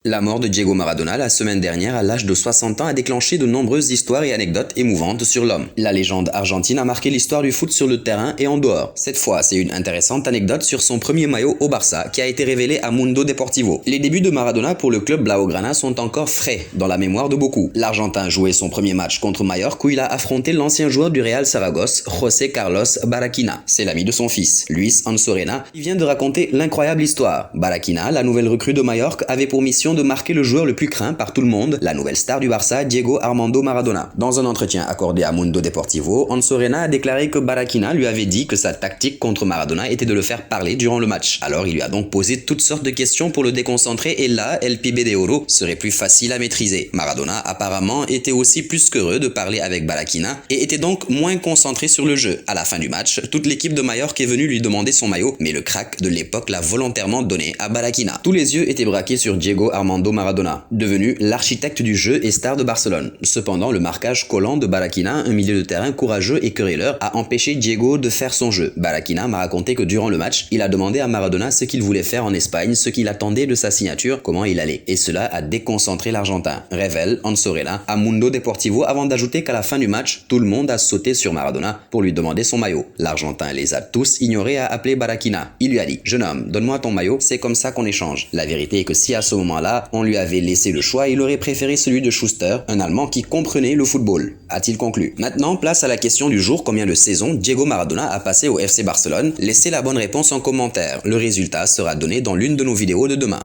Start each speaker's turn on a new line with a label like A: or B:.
A: La mort de Diego Maradona la semaine dernière à l'âge de 60 ans a déclenché de nombreuses histoires et anecdotes émouvantes sur l'homme. La légende argentine a marqué l'histoire du foot sur le terrain et en dehors. Cette fois, c'est une intéressante anecdote sur son premier maillot au Barça qui a été révélé à Mundo Deportivo. Les débuts de Maradona pour le club Blaugrana sont encore frais dans la mémoire de beaucoup. L'Argentin jouait son premier match contre Mallorca où il a affronté l'ancien joueur du Real Saragosse, José Carlos Barraquina. C'est l'ami de son fils, Luis Ansorena, qui vient de raconter l'incroyable histoire. Barraquina, la nouvelle recrue de Mallorca, avait pour mission de marquer le joueur le plus craint par tout le monde, la nouvelle star du Barça, Diego Armando Maradona. Dans un entretien accordé à Mundo Deportivo, Ansorena a déclaré que Barraquina lui avait dit que sa tactique contre Maradona était de le faire parler durant le match. Alors il lui a donc posé toutes sortes de questions pour le déconcentrer et là, El Pibe de Oro serait plus facile à maîtriser. Maradona apparemment était aussi plus qu'heureux de parler avec Barraquina et était donc moins concentré sur le jeu. À la fin du match, toute l'équipe de Mallorca est venue lui demander son maillot, mais le crack de l'époque l'a volontairement donné à Barraquina. Tous les yeux étaient braqués sur Diego Armando Maradona, devenu l'architecte du jeu et star de Barcelone. Cependant, le marquage collant de Barraquina, un milieu de terrain courageux et querelleur, a empêché Diego de faire son jeu. Barraquina m'a raconté que durant le match, il a demandé à Maradona ce qu'il voulait faire en Espagne, ce qu'il attendait de sa signature, comment il allait. Et cela a déconcentré l'Argentin, révèle Ansorena à Mundo Deportivo avant d'ajouter qu'à la fin du match, tout le monde a sauté sur Maradona pour lui demander son maillot. L'Argentin les a tous ignorés et a appelé Barraquina. Il lui a dit « Jeune homme, donne-moi ton maillot, c'est comme ça qu'on échange ». La vérité est que si à ce moment-là, on lui avait laissé le choix, il aurait préféré celui de Schuster, un Allemand qui comprenait le football, a-t-il conclu. Maintenant, place à la question du jour, combien de saisons Diego Maradona a passé au FC Barcelone? Laissez la bonne réponse en commentaire. Le résultat sera donné dans l'une de nos vidéos de demain.